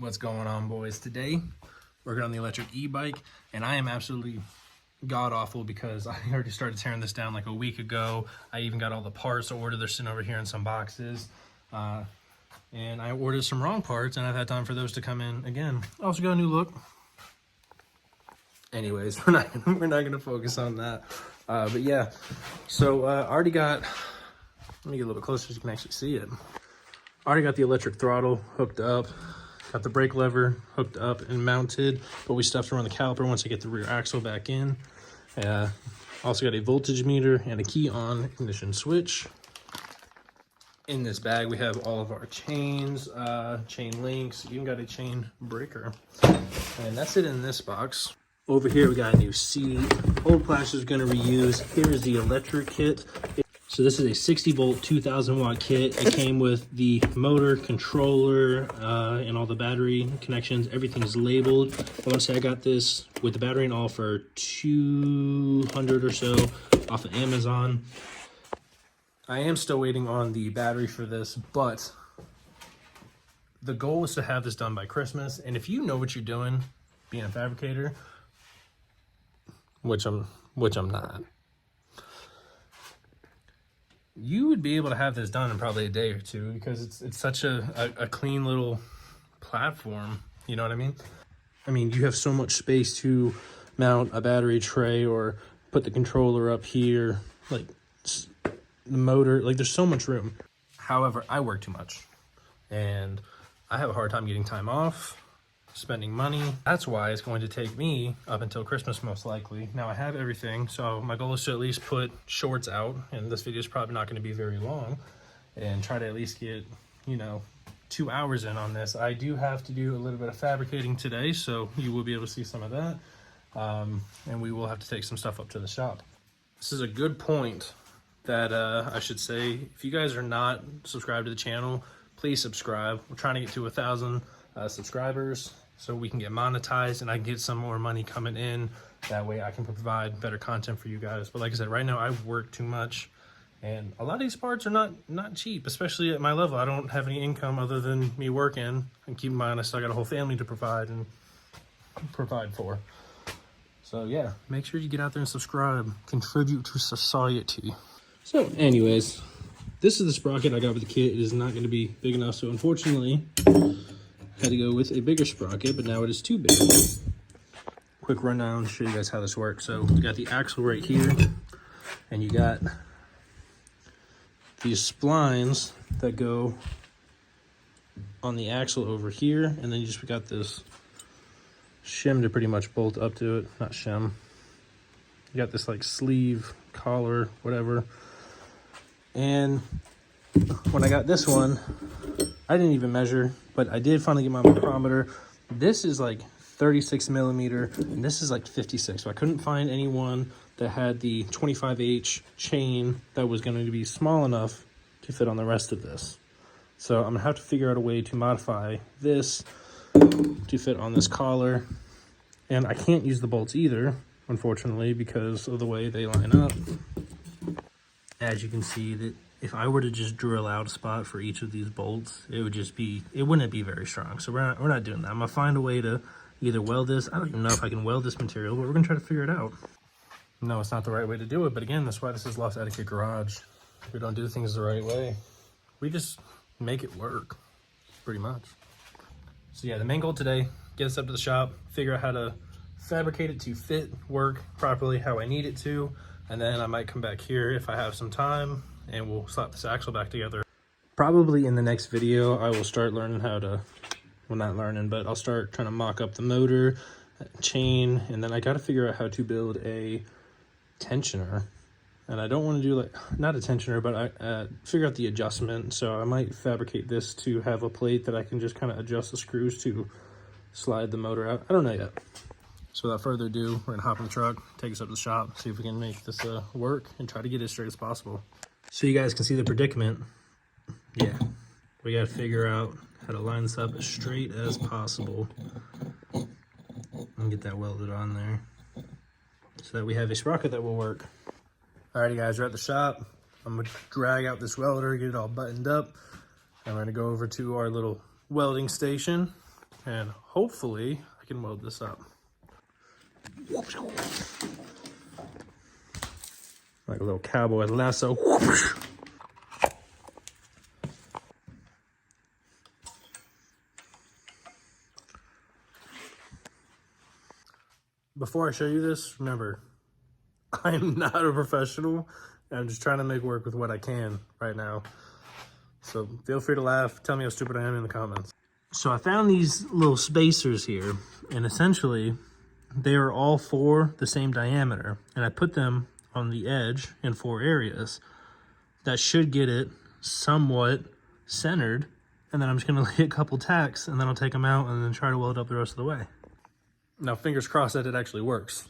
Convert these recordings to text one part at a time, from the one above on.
What's going on, boys? Today working on the electric e-bike, and I am absolutely god awful because I already started tearing this down like a week ago. I even got all the parts ordered. They're sitting over here in some boxes, and I ordered some wrong parts, and I've had time for those to come in again. I also got a new look. Anyways, we're not gonna focus on that. But yeah, so I already got. Let me get a little bit closer so you can actually see it. I already got the electric throttle hooked up. Got the brake lever hooked up and mounted, but we still have to run the caliper once I get the rear axle back in. Also got a voltage meter and a key on ignition switch. In this bag, we have all of our chains, chain links, even got a chain breaker. And that's it in this box. Over here, we got a new seat. Old plastic is gonna reuse. Here's the electric kit. So this is a 60 volt, 2000 watt kit. It came with the motor, controller, and all the battery connections. Everything's labeled. I want to say I got this with the battery and all for $200 or so off of Amazon. I am still waiting on the battery for this, but the goal is to have this done by Christmas. And if you know what you're doing, being a fabricator, which I'm not, you would be able to have this done in probably a day or two because it's such a clean little platform. You know what I mean? I mean, you have so much space to mount a battery tray or put the controller up here, like the motor, like there's so much room. However, I work too much and I have a hard time getting time off, spending money. That's why it's going to take me up until Christmas most likely. Now I have everything, so my goal is to at least put shorts out, and this video is probably not going to be very long, and try to at least get, you know, 2 hours in on this. I do have to do a little bit of fabricating today, so you will be able to see some of that, and we will have to take some stuff up to the shop. This is a good point that I should say, if you guys are not subscribed to the channel, please subscribe. We're trying to get to 1,000 subscribers so we can get monetized and I can get some more money coming in. That way I can provide better content for you guys. But like I said, right now I work too much and a lot of these parts are not cheap, especially at my level. I don't have any income other than me working, and keep in mind I still got a whole family to provide for. So yeah, make sure you get out there and subscribe, contribute to society. So anyways, this is the sprocket I got with the kit. It is not going to be big enough, so unfortunately had to go with a bigger sprocket, but now it is too big. Quick rundown, show you guys how this works. So you got the axle right here, and you got these splines that go on the axle over here, and then you just got this shim to pretty much bolt up to it. Not shim. You got this like sleeve, collar, whatever. And when I got this one, I didn't even measure, but I did finally get my micrometer. This is like 36 millimeter, and this is like 56. So I couldn't find anyone that had the 25H chain that was going to be small enough to fit on the rest of this. So I'm gonna have to figure out a way to modify this to fit on this collar. And I can't use the bolts either, unfortunately, because of the way they line up. As you can see, that if I were to just drill out a spot for each of these bolts, it wouldn't be very strong. So we're not doing that. I'm gonna find a way to either weld this. I don't even know if I can weld this material, but we're gonna try to figure it out. No, it's not the right way to do it, but again, that's why this is Lost Etiquette Garage. We don't do things the right way. We just make it work, pretty much. So yeah, the main goal today, get us up to the shop, figure out how to fabricate it to fit, work properly how I need it to, and then I might come back here if I have some time and we'll slap this axle back together. Probably in the next video, I will start learning how to, well, not learning, but I'll start trying to mock up the motor, chain, and then I got to figure out how to build a tensioner. And I don't want to do like, not a tensioner, but I figure out the adjustment. So I might fabricate this to have a plate that I can just kind of adjust the screws to slide the motor out. I don't know yet. So without further ado, we're gonna hop in the truck, take us up to the shop, see if we can make this work and try to get it as straight as possible. So you guys can see the predicament. Yeah, we gotta figure out how to line this up as straight as possible and get that welded on there so that we have a sprocket that will work. Alrighty guys, we're at the shop. I'm gonna drag out this welder, get it all buttoned up, and we're gonna go over to our little welding station and hopefully I can weld this up. Like a little cowboy lasso. Before I show you this, remember, I am not a professional. I'm just trying to make work with what I can right now. So feel free to laugh. Tell me how stupid I am in the comments. So I found these little spacers here, and essentially they are all 4 the same diameter. And I put them on the edge in 4 areas. That should get it somewhat centered. And then I'm just gonna hit a couple tacks, and then I'll take them out and then try to weld up the rest of the way. Now, fingers crossed that it actually works.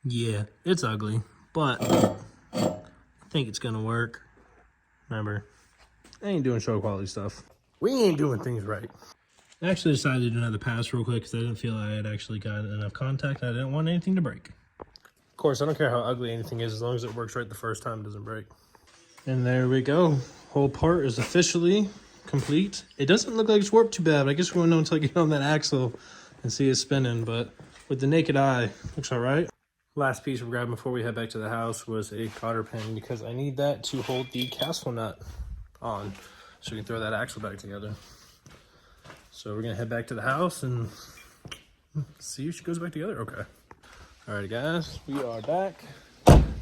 Yeah, it's ugly, but I think it's gonna work. Remember, I ain't doing show quality stuff. We ain't doing things right. I actually decided to do another pass real quick because I didn't feel I had actually got enough contact. I didn't want anything to break. Of course, I don't care how ugly anything is as long as it works right the first time, it doesn't break. And there we go. Whole part is officially complete. It doesn't look like it's warped too bad, but I guess we won't know until I get on that axle and see it spinning, but with the naked eye, looks all right. Last piece we're grabbing before we head back to the house was a cotter pin because I need that to hold the castle nut on so we can throw that axle back together. So we're gonna head back to the house and see if she goes back together. Okay. All right, guys, we are back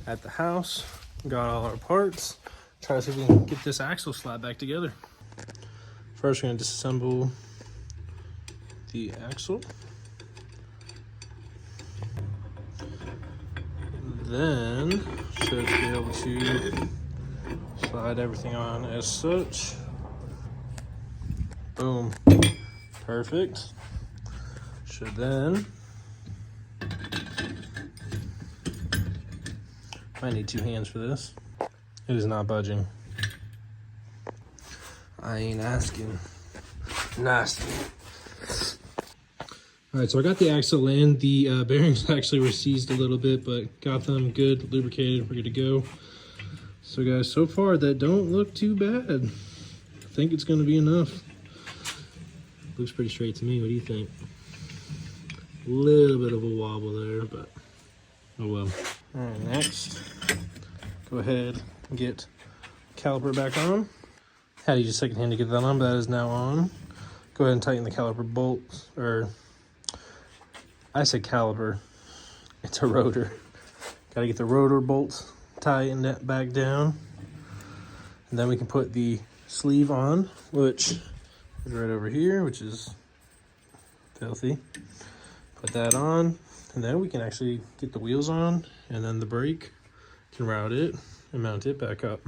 at the house. Got all our parts. Try to see if we can get this axle slab back together. First, we're gonna disassemble the axle. Then, should be able to slide everything on as such. Boom. Perfect. Should then, I need 2 hands for this. It is not budging. I ain't asking. Nasty. All right, so I got the axle in. The bearings actually were seized a little bit, but got them good, lubricated, we're good to go. So guys, so far that don't look too bad. I think it's gonna be enough. Looks pretty straight to me, what do you think? A little bit of a wobble there, but oh well. All right, next, go ahead and get caliper back on. Had to use a second hand to get that on, but that is now on. Go ahead and tighten the caliper bolts, or I said caliper, it's a rotor. Gotta get the rotor bolts tightened back down. And then we can put the sleeve on, which is right over here, which is filthy. Put that on, and then we can actually get the wheels on, and then the brake can route it and mount it back up.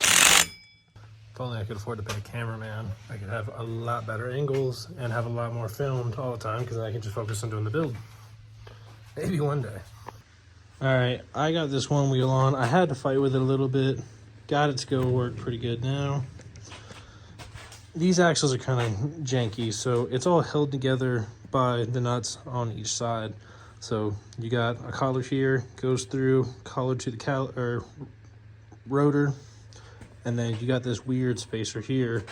If only I could afford to pay a cameraman, I could have a lot better angles and have a lot more filmed all the time because I can just focus on doing the build. Maybe one day. All right, I got this one wheel on. I had to fight with it a little bit. Got it to go work pretty good now. These axles are kind of janky, so it's all held together by the nuts on each side. So you got a collar here, goes through, collar to the rotor, and then you got this weird spacer here,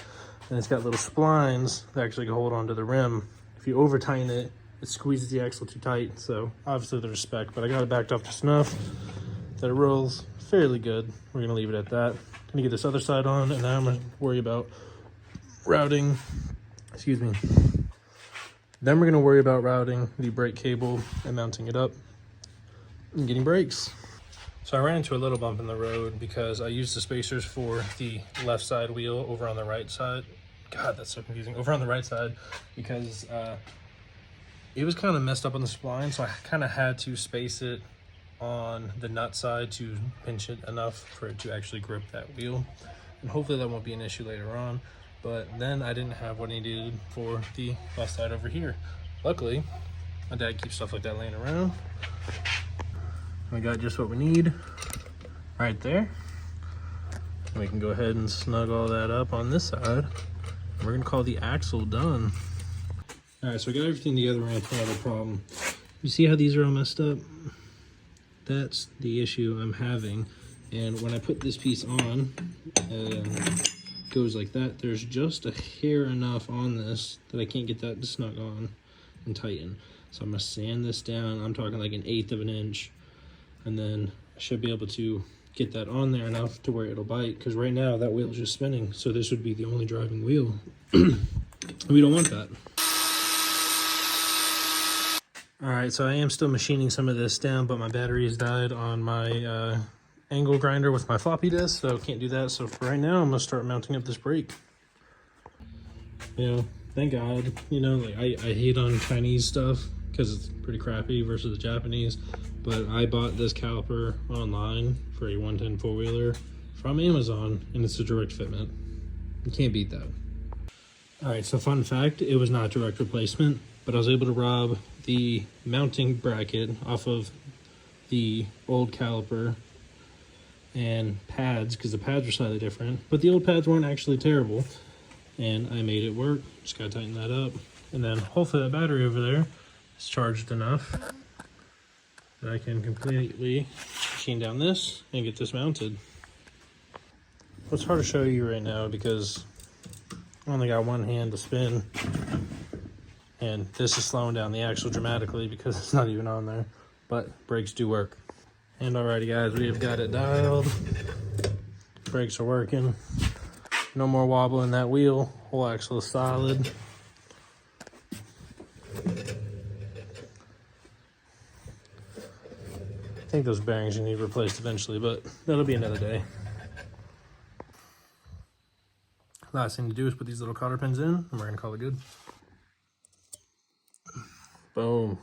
and it's got little splines that actually can hold onto the rim. If you over tighten it, it squeezes the axle too tight, so obviously there's spec, but I got it backed up just enough that it rolls fairly good. We're gonna leave it at that. Gonna get this other side on, and now I'm gonna worry about routing, excuse me. Then we're gonna worry about routing the brake cable and mounting it up and getting brakes. So I ran into a little bump in the road because I used the spacers for the left side wheel over on the right side. God, that's so confusing. Over on the right side because it was kind of messed up on the spline, so I kind of had to space it on the nut side to pinch it enough for it to actually grip that wheel. And hopefully that won't be an issue later on. But then I didn't have what I needed for the left side over here. Luckily, my dad keeps stuff like that laying around. We got just what we need right there. And we can go ahead and snug all that up on this side. We're gonna call the axle done. All right, so I got everything together, ran into another problem. You see how these are all messed up? That's the issue I'm having. And when I put this piece on, goes like that, there's just a hair enough on this that I can't get that to snug on and tighten. So I'm gonna sand this down. I'm talking like 1/8 of an inch, and then I should be able to get that on there enough to where it'll bite, because right now that wheel's just spinning, so this would be the only driving wheel. We don't want that. All right, so I am still machining some of this down, but my batteries died on my angle grinder with my floppy disk, so can't do that. So for right now, I'm gonna start mounting up this brake. You know, thank God, you know, like I hate on Chinese stuff because it's pretty crappy versus the Japanese, but I bought this caliper online for a 110 four-wheeler from Amazon, and it's a direct fitment. You can't beat that. All right, so fun fact, it was not direct replacement, but I was able to rob the mounting bracket off of the old caliper and pads, because the pads were slightly different, but the old pads weren't actually terrible, and I made it work. Just gotta tighten that up, and then hopefully that battery over there is charged enough that I can completely machine down this and get this mounted. It's hard to show you right now because I only got one hand to spin, and this is slowing down the axle dramatically because it's not even on there, but brakes do work. And alrighty guys, we have got it dialed. Brakes are working. No more wobble in that wheel. Whole axle is solid. I think those bearings you need replaced eventually, but that'll be another day. Last thing to do is put these little cotter pins in, and we're gonna call it good. Boom.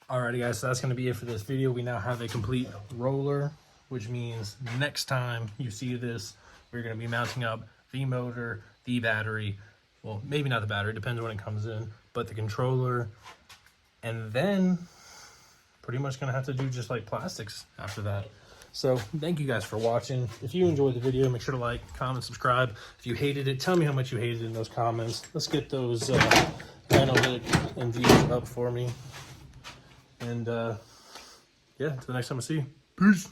Alrighty guys, so that's gonna be it for this video. We now have a complete roller, which means next time you see this, we're gonna be mounting up the motor, the battery, well, maybe not the battery, depends when it comes in, but the controller, and then pretty much gonna have to do just like plastics after that. So thank you guys for watching. If you enjoyed the video, make sure to like, comment, subscribe. If you hated it, tell me how much you hated it in those comments. Let's get those analytics and views up for me. And yeah, until the next time I see you. Peace.